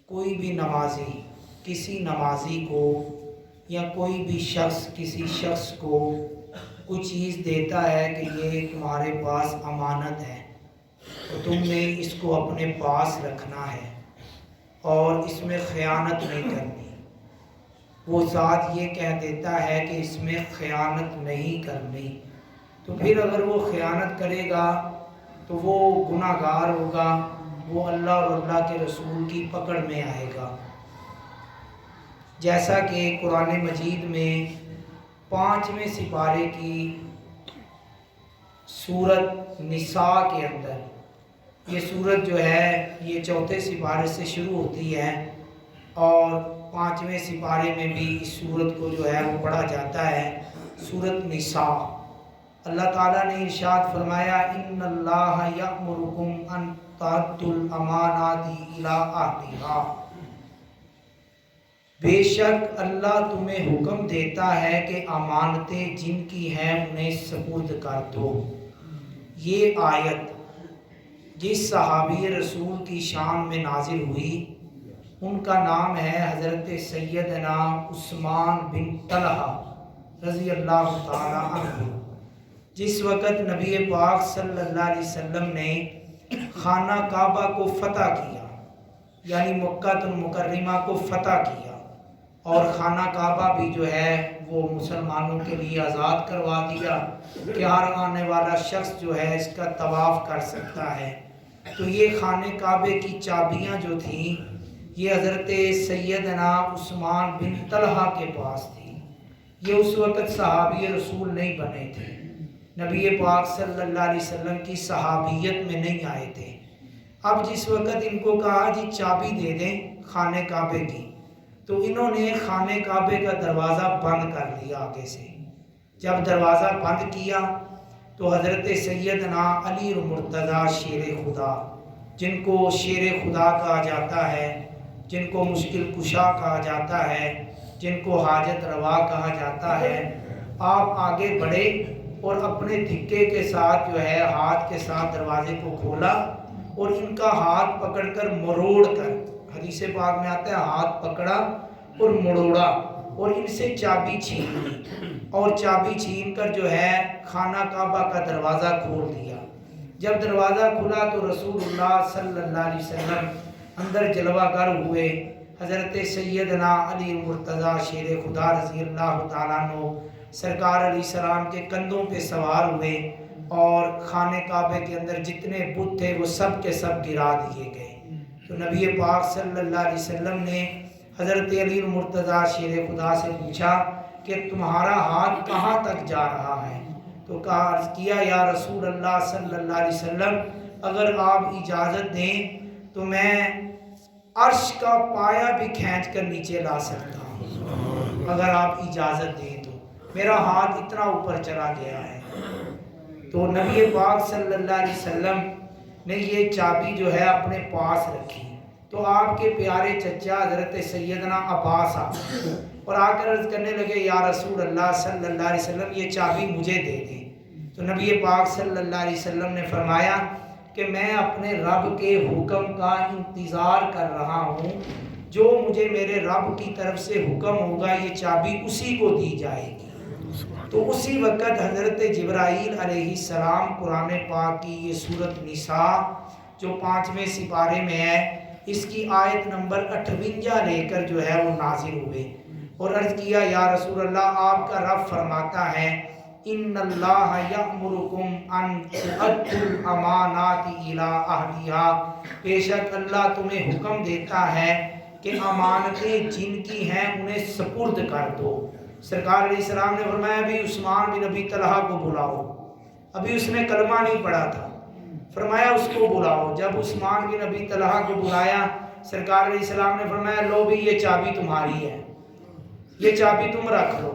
کوئی بھی نمازی کسی نمازی کو یا کوئی بھی شخص کسی شخص کو کوئی چیز دیتا ہے کہ یہ تمہارے پاس امانت ہے تو تم نے اس کو اپنے پاس رکھنا ہے اور اس میں خیانت نہیں کرنی، وہ ذات یہ کہہ دیتا ہے کہ اس میں خیانت نہیں کرنی، تو پھر اگر وہ خیانت کرے گا تو وہ گناہ گار ہوگا، وہ اللہ اور اللہ کے رسول کی پکڑ میں آئے گا۔ جیسا کہ قرآن مجید میں 5ویں سپارے کی سورت نساء کے اندر، یہ سورت جو ہے یہ 4 سپارے سے شروع ہوتی ہے اور 5ویں سپارے میں بھی اس سورت کو جو ہے وہ پڑھا جاتا ہے، سورت نساء۔ اللہ تعالیٰ نے ارشاد فرمایا ان اللہ یأمرکم ان تؤدوا الامانات الی اہلھا، بے شک اللہ تمہیں حکم دیتا ہے کہ امانتیں جن کی ہیں انہیں سپرد کر دو۔ یہ آیت جس صحابی رسول کی شان میں نازل ہوئی ان کا نام ہے حضرت سیدنا عثمان بن طلحہ رضی اللہ تعالی عنہ۔ جس وقت نبی پاک صلی اللہ علیہ وسلم نے خانہ کعبہ کو فتح کیا، یعنی مکہ المکرمہ کو فتح کیا اور خانہ کعبہ بھی جو ہے وہ مسلمانوں کے لیے آزاد کروا دیا کہ ہر آنے والا شخص جو ہے اس کا طواف کر سکتا ہے، تو یہ خانہ کعبے کی چابیاں جو تھیں یہ حضرت سیدنا عثمان بن طلحہ کے پاس تھی۔ یہ اس وقت صحابی رسول نہیں بنے تھے، نبی پاک صلی اللہ علیہ وسلم کی صحابیت میں نہیں آئے تھے۔ اب جس وقت ان کو کہا جی چابی دے دیں خانہ کعبے کی، تو انہوں نے خانہ کعبے کا دروازہ بند کر دیا آگے سے۔ جب دروازہ بند کیا تو حضرت سیدنا علی المرتضیٰ شیر خدا، جن کو شیر خدا کہا جاتا ہے، جن کو مشکل کشا کہا جاتا ہے، جن کو حاجت روا کہا جاتا ہے، آپ آگے بڑھے اور اپنے دھکے کے ساتھ جو ہے ہاتھ کے ساتھ دروازے کو کھولا اور ان کا ہاتھ پکڑ کر مروڑ کر، حدیث پاک میں آتا ہے ہاتھ پکڑا اور مڑوڑا اور ان سے چابی چھین لی اور چابی چھین کر جو ہے خانہ کعبہ کا دروازہ کھول دیا۔ جب دروازہ کھلا تو رسول اللہ صلی اللہ علیہ وسلم اندر جلوہ گر ہوئے، حضرت سیدنا علی مرتضیٰ شیر خدا رضی اللہ تعالیٰ عنہ سرکار علیہ السلام کے کندھوں پہ سوار ہوئے اور خانہ کعبے کے اندر جتنے بت تھے وہ سب کے سب گرا دیے گئے۔ تو نبی پاک صلی اللہ علیہ وسلم نے حضرت علی مرتضیٰ شیر خدا سے پوچھا کہ تمہارا ہاتھ کہاں تک جا رہا ہے؟ تو کہا عرض کیا یا رسول اللہ صلی اللہ علیہ وسلم اگر آپ اجازت دیں تو میں عرش کا پایا بھی کھینچ کر نیچے لا سکتا ہوں، اگر آپ اجازت دیں تو میرا ہاتھ اتنا اوپر چلا گیا ہے۔ تو نبی پاک صلی اللہ علیہ وسلم نے یہ چابی جو ہے اپنے پاس رکھی، تو آپ کے پیارے چچا حضرت سیدنا عباس اور آ کر عرض کرنے لگے یا رسول اللہ صلی اللہ علیہ وسلم یہ چابی مجھے دے دیں۔ تو نبی پاک صلی اللہ علیہ وسلم نے فرمایا کہ میں اپنے رب کے حکم کا انتظار کر رہا ہوں، جو مجھے میرے رب کی طرف سے حکم ہوگا یہ چابی اسی کو دی جائے گی۔ تو اسی وقت حضرت جبرائیل علیہ السلام قرآن پاک کی یہ سورت نساء جو 5ویں سپارے میں ہے اس کی آیت نمبر 58 لے کر جو ہے وہ نازل ہوئے اور عرض کیا یا رسول اللہ آپ کا رب فرماتا ہے ان اللہ یأمرکم ان تؤدوا الامانات الی اہلھا، بے شک اللہ تمہیں حکم دیتا ہے کہ امانتیں جن کی ہیں انہیں سپرد کر دو۔ سرکار علیہ السلام نے فرمایا ابھی عثمان بن ابی طلحہ کو بلاؤ، ابھی اس نے کلمہ نہیں پڑھا تھا، فرمایا اس کو بلاؤ۔ جب عثمان بن ابی طلحہ کو بلایا سرکار علیہ السلام نے فرمایا لو بھی یہ چابی تمہاری ہے، یہ چابی تم رکھ لو۔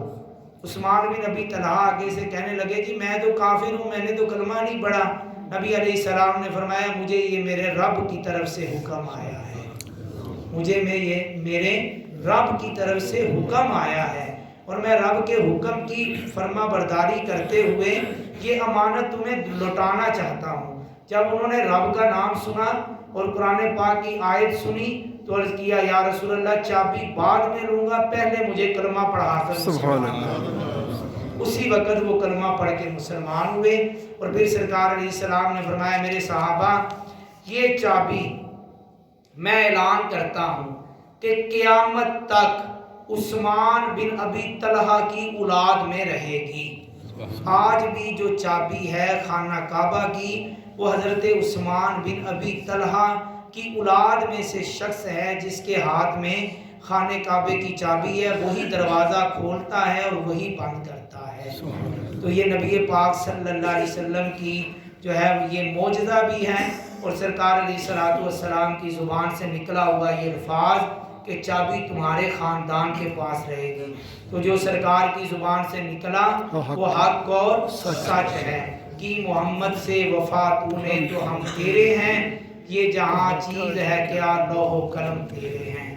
عثمان بن ابی طلحہ آگے سے کہنے لگے جی میں تو کافر ہوں، میں نے تو کلمہ نہیں پڑھا۔ نبی علیہ السلام نے فرمایا مجھے یہ میرے رب کی طرف سے حکم آیا ہے، مجھے یہ میرے رب کی طرف سے حکم آیا ہے اور میں رب کے حکم کی فرما برداری کرتے ہوئے یہ امانت تمہیں لوٹانا چاہتا ہوں۔ جب انہوں نے رب کا نام سنا اور قرآن پاک کی آیت سنی تو عرض کیا یا رسول اللہ چابی بعد میں لوں گا، پہلے مجھے کلمہ پڑھا کر سبحان اللہ۔ اسی وقت وہ کلمہ پڑھ کے مسلمان ہوئے۔ اور پھر سرکار علیہ السلام نے فرمایا میرے صحابہ یہ چابی میں اعلان کرتا ہوں کہ قیامت تک عثمان بن ابی طلحہ کی اولاد میں رہے گی۔ آج بھی جو چابی ہے خانہ کعبہ کی وہ حضرت عثمان بن ابی طلحہ کی اولاد میں سے شخص ہے جس کے ہاتھ میں خانہ کعبے کی چابی ہے، وہی دروازہ کھولتا ہے اور وہی بند کرتا ہے۔ تو یہ نبی پاک صلی اللہ علیہ وسلم کی جو ہے یہ معجزہ بھی ہے، اور سرکار علیہ السلام کی زبان سے نکلا ہوا یہ الفاظ کہ چابی تمہارے خاندان کے پاس رہے گی۔ تو جو سرکار کی زبان سے نکلا وہ حق اور سچ ہے کہ محمد سے وفا تو نے تو ہم تیرے ہیں، یہ جہاں چیز ہے کیا لوح و قلم تیرے ہیں۔